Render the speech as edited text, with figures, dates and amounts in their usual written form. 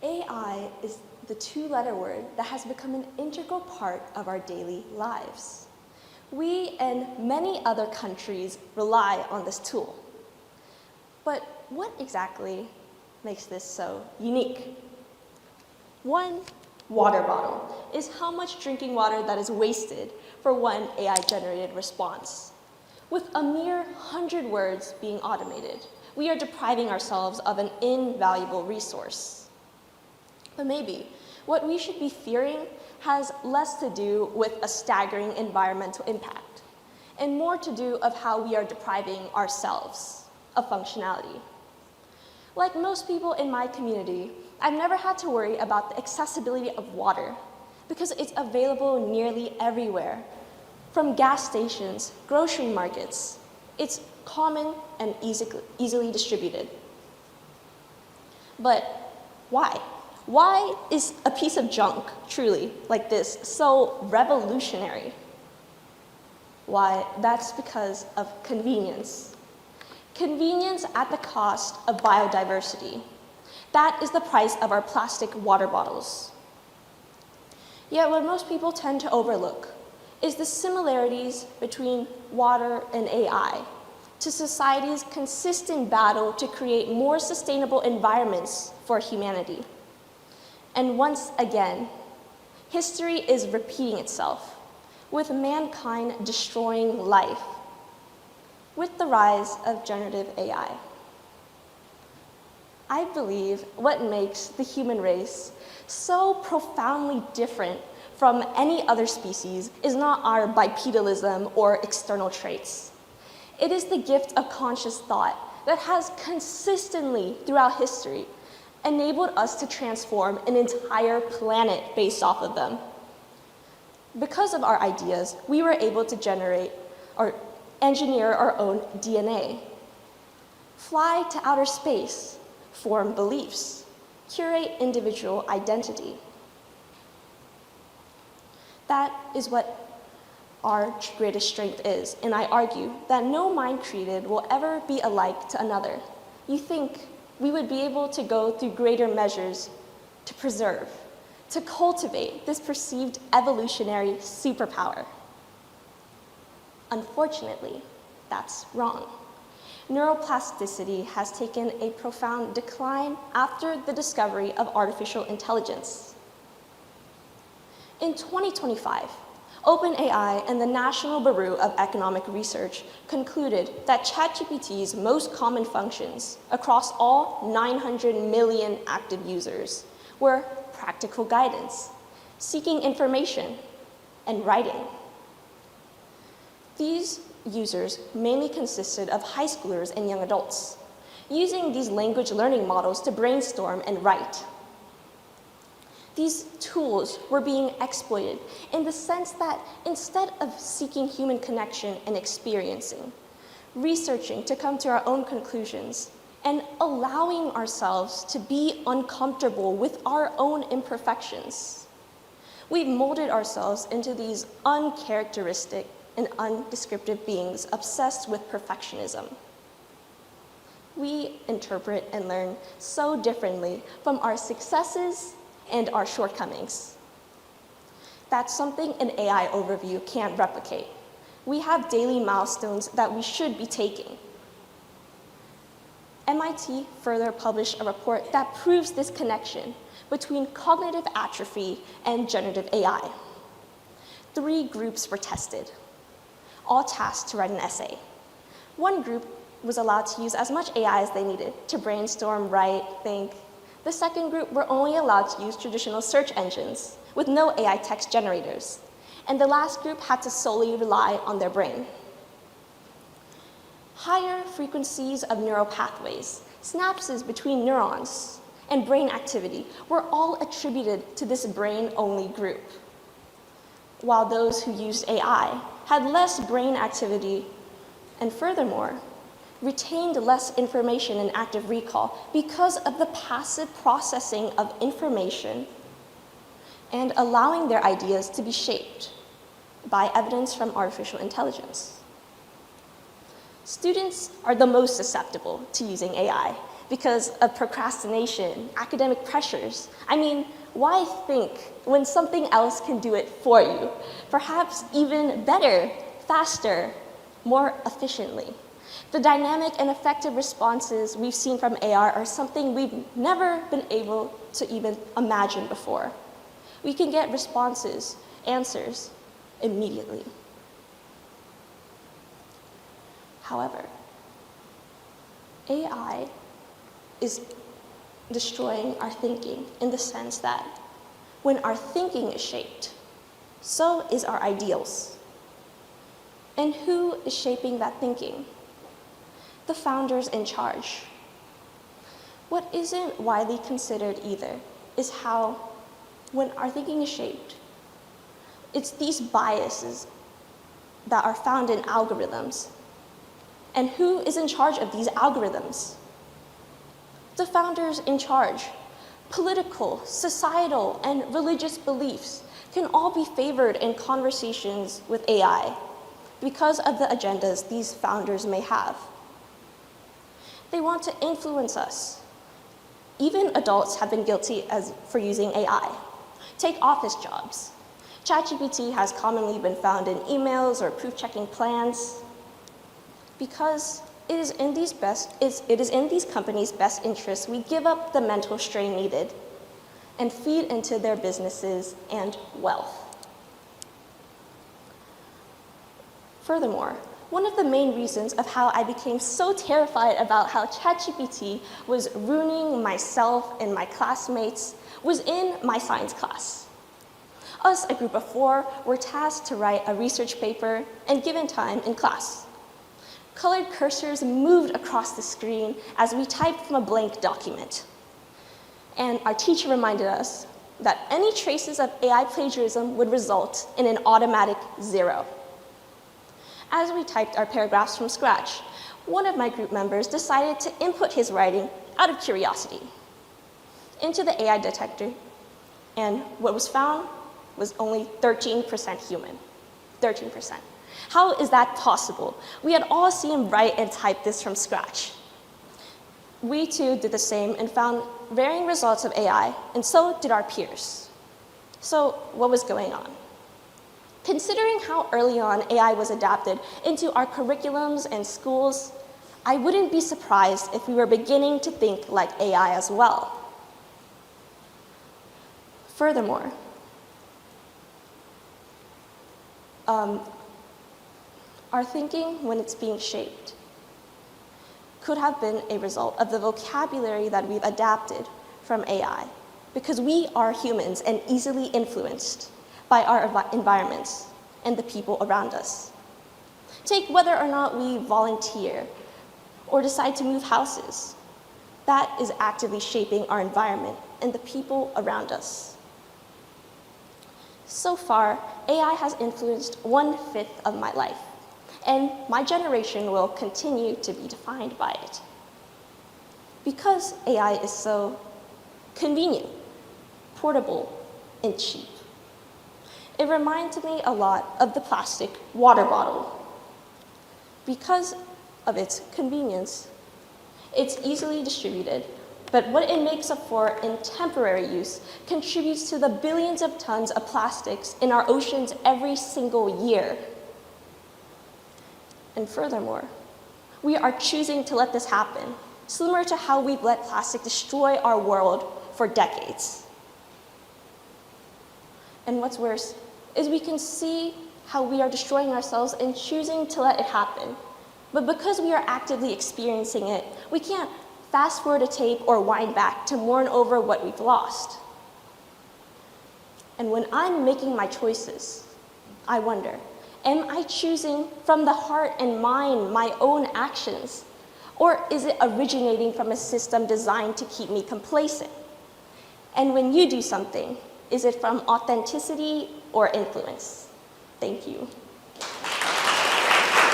AI is the two-letter word that has become an integral part of our daily lives. We and many other countries rely on this tool. But what exactly makes this so unique? One water bottle is how much drinking water that is wasted for one AI-generated response. With a mere 100 words being automated, we are depriving ourselves of an invaluable resource. But maybe what we should be fearing has less to do with a staggering environmental impact and more to do of how we are depriving ourselves of functionality. Like most people in my community, I've never had to worry about the accessibility of water because it's available nearly everywhere. From gas stations, grocery markets, it's common and easily distributed. But why? Why is a piece of junk, truly, like this, so revolutionary? Why, that's because of convenience. Convenience at the cost of biodiversity. That is the price of our plastic water bottles. Yet what most people tend to overlook is the similarities between water and AI to society's consistent battle to create more sustainable environments for humanity. And once again, history is repeating itself, with mankind destroying life with the rise of generative AI. I believe what makes the human race so profoundly different from any other species is not our bipedalism or external traits. It is the gift of conscious thought that has consistently throughout history enabled us to transform an entire planet based off of them. Because of our ideas, we were able to generate or engineer our own DNA, fly to outer space, form beliefs, curate individual identity. That is what our greatest strength is, and I argue that no mind created will ever be alike to another. You think we would be able to go through greater measures to preserve, to cultivate this perceived evolutionary superpower. Unfortunately, that's wrong. Neuroplasticity has taken a profound decline after the discovery of artificial intelligence. In 2025, OpenAI and the National Bureau of Economic Research concluded that ChatGPT's most common functions across all 900 million active users were practical guidance, seeking information, and writing. These users mainly consisted of high schoolers and young adults, using these language learning models to brainstorm and write. These tools were being exploited in the sense that instead of seeking human connection and experiencing, researching to come to our own conclusions, and allowing ourselves to be uncomfortable with our own imperfections, we've molded ourselves into these uncharacteristic and undescriptive beings obsessed with perfectionism. We interpret and learn so differently from our successes and our shortcomings. That's something an AI overview can't replicate. We have daily milestones that we should be taking. MIT further published a report that proves this connection between cognitive atrophy and generative AI. 3 groups were tested, all tasked to write an essay. One group was allowed to use as much AI as they needed to brainstorm, write, think. The second group were only allowed to use traditional search engines with no AI text generators. And the last group had to solely rely on their brain. Higher frequencies of neural pathways, synapses between neurons, and brain activity were all attributed to this brain-only group, while those who used AI had less brain activity and furthermore, retained less information in active recall because of the passive processing of information and allowing their ideas to be shaped by evidence from artificial intelligence. Students are the most susceptible to using AI because of procrastination, academic pressures. I mean, why think when something else can do it for you? Perhaps even better, faster, more efficiently. The dynamic and effective responses we've seen from AI are something we've never been able to even imagine before. We can get responses, answers, immediately. However, AI is destroying our thinking in the sense that when our thinking is shaped, so is our ideals. And who is shaping that thinking? The founders in charge. What isn't widely considered either is how, when our thinking is shaped, it's these biases that are found in algorithms. And who is in charge of these algorithms? The founders in charge. Political, societal, and religious beliefs can all be favored in conversations with AI because of the agendas these founders may have. They want to influence us. Even adults have been guilty for using AI. Take office jobs. ChatGPT has commonly been found in emails or proof-checking plans because it is in these companies' best interests we give up the mental strain needed and feed into their businesses and wealth. Furthermore, one of the main reasons of how I became so terrified about how ChatGPT was ruining myself and my classmates was in my science class. Us, a group of 4, were tasked to write a research paper and given time in class. Colored cursors moved across the screen as we typed from a blank document. And our teacher reminded us that any traces of AI plagiarism would result in an automatic 0. As we typed our paragraphs from scratch, one of my group members decided to input his writing out of curiosity into the AI detector, and what was found was only 13% human. 13%. How is that possible? We had all seen him write and type this from scratch. We too did the same and found varying results of AI, and so did our peers. So what was going on? Considering how early on AI was adapted into our curriculums and schools, I wouldn't be surprised if we were beginning to think like AI as well. Furthermore, our thinking, when it's being shaped, could have been a result of the vocabulary that we've adapted from AI, because we are humans and easily influenced by our environments and the people around us. Take whether or not we volunteer or decide to move houses. That is actively shaping our environment and the people around us. So far, AI has influenced 1/5 of my life, and my generation will continue to be defined by it. Because AI is so convenient, portable, and cheap, it reminds me a lot of the plastic water bottle. Because of its convenience, it's easily distributed, but what it makes up for in temporary use contributes to the billions of tons of plastics in our oceans every single year. And furthermore, we are choosing to let this happen, similar to how we've let plastic destroy our world for decades. And what's worse is we can see how we are destroying ourselves and choosing to let it happen. But because we are actively experiencing it, we can't fast forward a tape or wind back to mourn over what we've lost. And when I'm making my choices, I wonder, am I choosing from the heart and mind my own actions? Or is it originating from a system designed to keep me complacent? And when you do something, is it from authenticity or influence? Thank you.